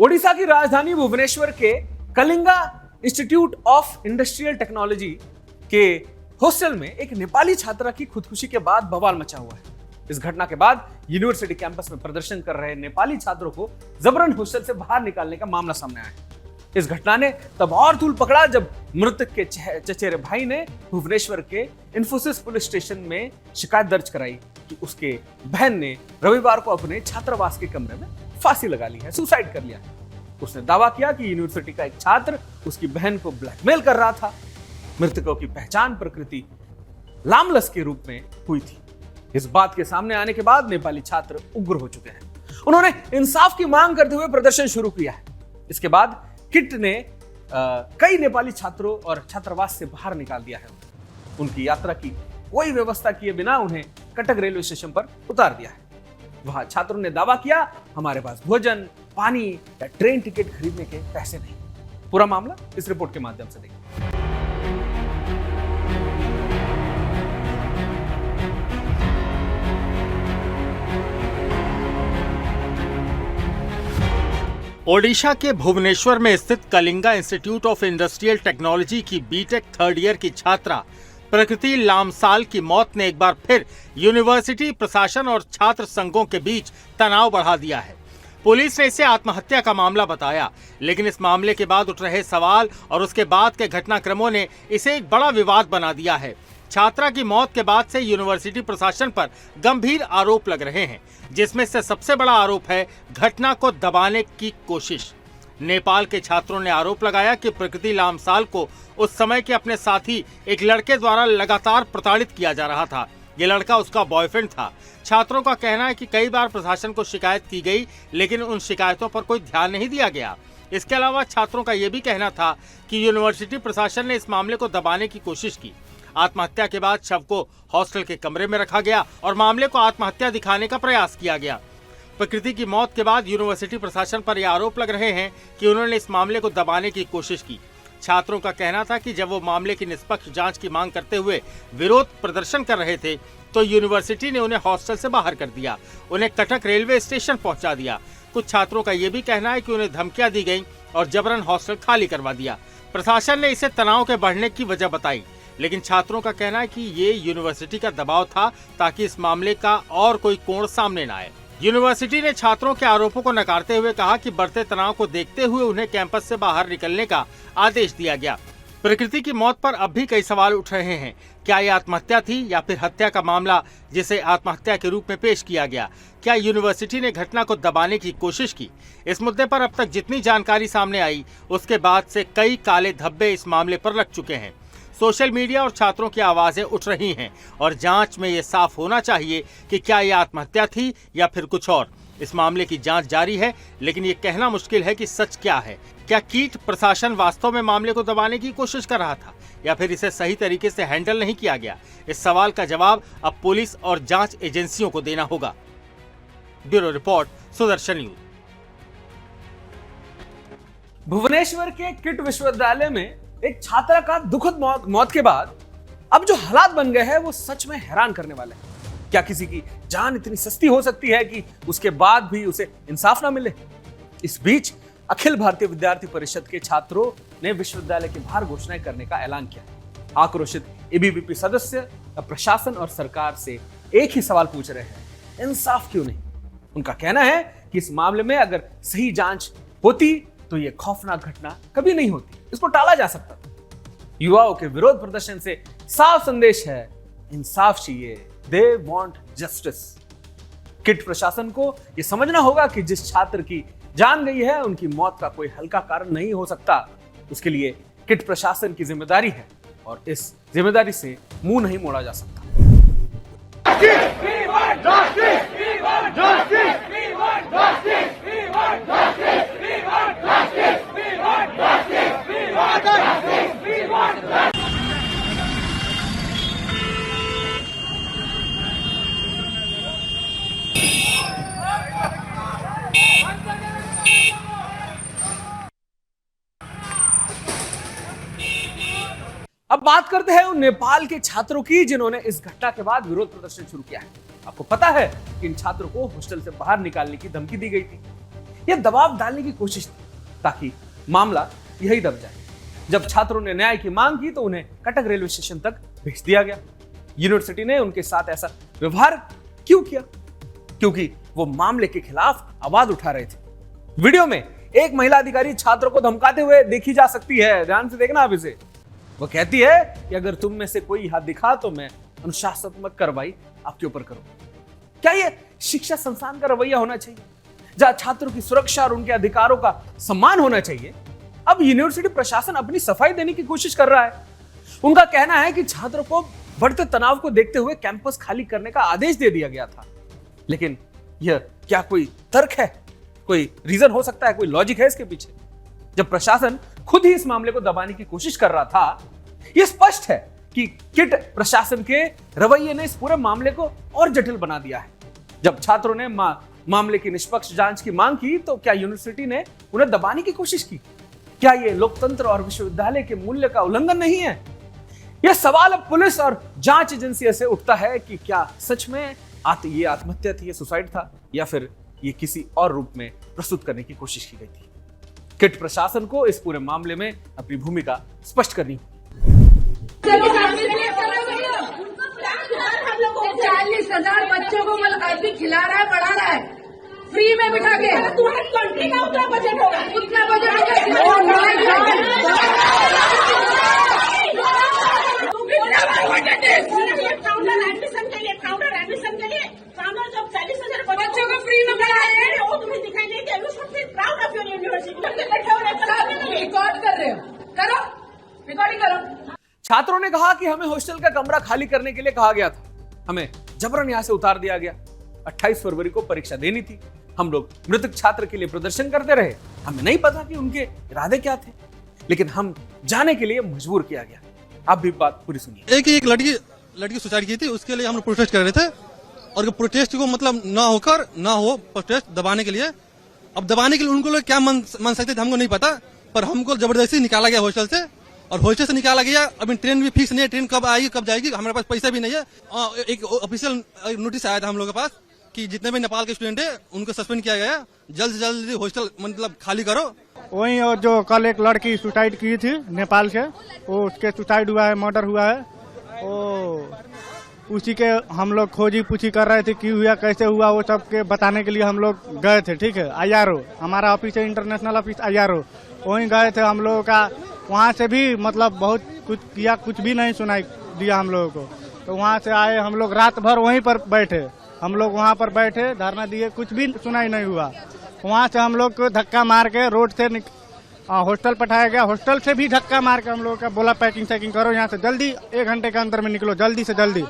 ओडिशा की राजधानी भुवनेश्वर के Kalinga institute of industrial technology के हॉस्टल में एक नेपाली छात्रा की खुदकुशी के बाद बवाल मचा हुआ है। इस घटना के बाद यूनिवर्सिटी कैंपस में प्रदर्शन कर रहे नेपाली छात्रों को जबरन हॉस्टल से बाहर निकालने का मामला सामने आया है। इस घटना ने तब और तूल पकड़ा जब मृतक के चचेरे भाई ने भुवनेश्वर के इंफोसिस पुलिस स्टेशन में शिकायत दर्ज कराई कि उसके बहन ने रविवार को अपने छात्रावास के कमरे में फांसी लगा ली है, सुसाइड कर लिया है। उसने दावा किया कि यूनिवर्सिटी का एक छात्र उसकी बहन को ब्लैकमेल कर रहा था। मृतकों की पहचान प्रकृति लामलस के रूप में हुई थी। इस बात के सामने आने के बाद नेपाली छात्र उग्र हो चुके हैं। उन्होंने इंसाफ की मांग करते हुए प्रदर्शन शुरू किया है। इसके बाद किट ने कई नेपाली छात्रों और छात्रावास से बाहर निकाल दिया है। उनकी यात्रा की कोई व्यवस्था किए बिना उन्हें कटक रेलवे स्टेशन पर उतार दिया है। वहां छात्रों ने दावा किया, हमारे पास भोजन, पानी या ट्रेन टिकट खरीदने के पैसे नहीं। पूरा मामला इस रिपोर्ट के माध्यम से देखिए। ओडिशा के भुवनेश्वर में स्थित Kalinga institute of industrial technology की बीटेक थर्ड ईयर की छात्रा प्रकृति लामसाल की मौत ने एक बार फिर यूनिवर्सिटी प्रशासन और छात्र संघों के बीच तनाव बढ़ा दिया है। पुलिस ने इसे आत्महत्या का मामला बताया, लेकिन इस मामले के बाद उठ रहे सवाल और उसके बाद के घटनाक्रमों ने इसे एक बड़ा विवाद बना दिया है। छात्रा की मौत के बाद से यूनिवर्सिटी प्रशासन पर गंभीर आरोप लग रहे हैं, जिसमें से सबसे बड़ा आरोप है घटना को दबाने की कोशिश। नेपाल के छात्रों ने आरोप लगाया कि प्रकृति लामसाल को उस समय के अपने साथी एक लड़के द्वारा लगातार प्रताड़ित किया जा रहा था। ये लड़का उसका बॉयफ्रेंड था। छात्रों का कहना है कि कई बार प्रशासन को शिकायत की गई, लेकिन उन शिकायतों पर कोई ध्यान नहीं दिया गया। इसके अलावा छात्रों का यह भी कहना था कि यूनिवर्सिटी प्रशासन ने इस मामले को दबाने की कोशिश की। आत्महत्या के बाद शव को हॉस्टल के कमरे में रखा गया और मामले को आत्महत्या दिखाने का प्रयास किया गया। प्रकृति की मौत के बाद यूनिवर्सिटी प्रशासन पर यह आरोप लग रहे हैं कि उन्होंने इस मामले को दबाने की कोशिश की। छात्रों का कहना था कि जब वो मामले की निष्पक्ष जांच की मांग करते हुए विरोध प्रदर्शन कर रहे थे, तो यूनिवर्सिटी ने उन्हें हॉस्टल से बाहर कर दिया, उन्हें कटक रेलवे स्टेशन पहुंचा दिया। कुछ छात्रों का यह भी कहना है कि उन्हें धमकियां दी गई और जबरन हॉस्टल खाली करवा दिया। प्रशासन ने इसे तनाव के बढ़ने की वजह बताई, लेकिन छात्रों का कहना है कि ये यूनिवर्सिटी का दबाव था ताकि इस मामले का और कोई कोण सामने न आए। यूनिवर्सिटी ने छात्रों के आरोपों को नकारते हुए कहा कि बढ़ते तनाव को देखते हुए उन्हें कैंपस से बाहर निकलने का आदेश दिया गया। प्रकृति की मौत पर अब भी कई सवाल उठ रहे हैं। क्या यह आत्महत्या थी या फिर हत्या का मामला जिसे आत्महत्या के रूप में पेश किया गया? क्या यूनिवर्सिटी ने घटना को दबाने की कोशिश की? इस मुद्दे पर अब तक जितनी जानकारी सामने आई, उसके बाद से कई काले धब्बे इस मामले पर लग चुके हैं। सोशल मीडिया और छात्रों की आवाजें उठ रही हैं और जांच में ये साफ होना चाहिए कि क्या यह आत्महत्या थी या फिर कुछ और। इस मामले की जांच जारी है, लेकिन ये कहना मुश्किल है कि सच क्या है। क्या कीट प्रशासन वास्तव में मामले को दबाने की कोशिश कर रहा था या फिर इसे सही तरीके से हैंडल नहीं किया गया? इस सवाल का जवाब अब पुलिस और जांच एजेंसियों को देना होगा। Bureau report, Sudarshan news. Bhubaneswar के किट विश्वविद्यालय में एक छात्रा का दुखद मौत के बाद अब जो हालात बन गए हैं वो सच में हैरान करने वाले हैं। क्या किसी की जान इतनी सस्ती हो सकती है कि उसके बाद भी उसे इंसाफ ना मिले? इस बीच अखिल भारतीय विद्यार्थी परिषद के छात्रों ने विश्वविद्यालय के बाहर घोषणाएं करने का ऐलान किया। आक्रोशित एबीवीपी सदस्य प्रशासन और सरकार से एक ही सवाल पूछ रहे हैं, इंसाफ क्यों नहीं? उनका कहना है कि इस मामले में अगर सही जांच होती तो यह खौफनाक घटना कभी नहीं होती, इसको टाला जा सकता। युवाओं के विरोध प्रदर्शन से साफ संदेश है, इंसाफ चाहिए, दे वांट जस्टिस। किट प्रशासन को यह समझना होगा कि जिस छात्र की जान गई है उनकी मौत का कोई हल्का कारण नहीं हो सकता। उसके लिए किट प्रशासन की जिम्मेदारी है और इस जिम्मेदारी से मुंह नहीं मोड़ा जा सकता। अब बात करते हैं उन नेपाल के छात्रों की जिन्होंने इस घटना के बाद विरोध प्रदर्शन शुरू किया है। आपको पता है कि इन छात्रों को हॉस्टल से बाहर निकालने की धमकी दी गई थी। यह दबाव डालने की कोशिश थी ताकि मामला यही दब जाए। जब छात्रों ने न्याय की मांग की तो उन्हें कटक रेलवे स्टेशन तक भेज दिया गया। यूनिवर्सिटी ने उनके साथ ऐसा व्यवहार क्यों किया? क्योंकि वो मामले के खिलाफ आवाज उठा रहे थे। वीडियो में एक महिला अधिकारी छात्रों को धमकाते हुए देखी जा सकती है, ध्यान से देखना आप इसे। वो कहती है कि अगर तुम में से कोई हाथ दिखा तो मैं अनुशासनात्मक कार्रवाई आपके ऊपर करूंगा। क्या यह शिक्षा संस्थान का रवैया होना चाहिए जहां छात्रों की सुरक्षा और उनके अधिकारों का सम्मान होना चाहिए? अब यूनिवर्सिटी प्रशासन अपनी सफाई देने की कोशिश कर रहा है। उनका कहना है कि छात्रों को बढ़ते तनाव को देखते हुए कैंपस खाली करने का आदेश दे दिया गया था। लेकिन यह क्या कोई तर्क है? कोई रीजन हो सकता है? कोई लॉजिक है इसके पीछे? जब प्रशासन खुद ही इस मामले को दबाने की कोशिश कर रहा था, यह स्पष्ट है कि किट प्रशासन के रवैये ने इस पूरे मामले को और जटिल बना दिया है। जब छात्रों ने मामले की निष्पक्ष जांच की मांग की तो क्या यूनिवर्सिटी ने उन्हें दबाने की कोशिश की? क्या यह लोकतंत्र और विश्वविद्यालय के मूल्य का उल्लंघन नहीं है? यह सवाल अब पुलिस और जांच एजेंसी से उठता है कि क्या सच में ये आत्महत्या थी, ये सुसाइड था, या फिर ये किसी और रूप में प्रस्तुत करने की कोशिश की गई थी। किट प्रशासन को इस पूरे मामले में अपनी भूमिका स्पष्ट करनी होगी। 40,000 बच्चों को मुलाकाती खिला रहा है, पढ़ा रहा है, फ्री में बिठा के। तुम्हारी कंट्री का उतना बजट होगा, उतना बजट एडमिशन के लिए जब 40,000 बच्चों को फ्री में पढ़ाया, वो तुम्हें दिखाई देगी। Proud of your university. Record कर रहे हो, करो रिकॉर्डिंग करो। छात्रों ने कहा कि हमें हॉस्टल का कमरा खाली करने के लिए कहा गया था, हमें जबरन यहां से उतार दिया गया। 28 फरवरी को परीक्षा देनी थी, हम लोग मृतक छात्र के लिए प्रदर्शन करते रहे। हमें नहीं पता कि उनके इरादे क्या थे, लेकिन हम जाने के लिए मजबूर किया गया। आप भी बात पूरी सुनिए। एक लड़की सुसाइड की थी, उसके लिए हम लोग प्रोटेस्ट कर रहे थे, और प्रोटेस्ट को मतलब ना हो प्रोटेस्ट दबाने के लिए। अब दबाने के लिए उनको लोग क्या मन सकते थे हमको नहीं पता, पर हमको जबरदस्ती निकाला गया हॉस्टल से, और हॉस्टल से निकाला गया। अभी ट्रेन भी फिक्स नहीं है, ट्रेन कब आएगी कब जाएगी, हमारे पास पैसा भी नहीं है। एक ऑफिशियल नोटिस आया था हम लोग के पास कि जितने भी नेपाल के स्टूडेंट है उनको सस्पेंड किया गया, जल्द से जल्द हॉस्टल मतलब खाली करो। वहीं और जो कल एक लड़की सुसाइड की थी नेपाल से, वो उसके सुसाइड हुआ है, मर्डर हुआ है, वो उसी के हम लोग खोजी पूछी कर रहे थे, क्यों हुआ, कैसे हुआ, वो सब के बताने के लिए हम लोग गए थे। ठीक है, IRO हमारा ऑफिस है, इंटरनेशनल ऑफिस IRO, वहीं गए थे हम लोगों का। वहाँ से भी मतलब बहुत कुछ किया, कुछ भी नहीं सुनाई दिया हम लोगों को। तो वहाँ से आए हम लोग, रात भर वहीं पर बैठे, हम लोग वहाँ पर बैठे, धरना दिए, कुछ भी सुनाई नहीं हुआ। वहाँ से हम लोग को धक्का मार के रोड से हॉस्टल पठाया गया। हॉस्टल से भी धक्का मार के हम लोग का बोला पैकिंग करो, यहाँ से जल्दी 1 घंटे के अंदर में निकलो, जल्दी से जल्दी।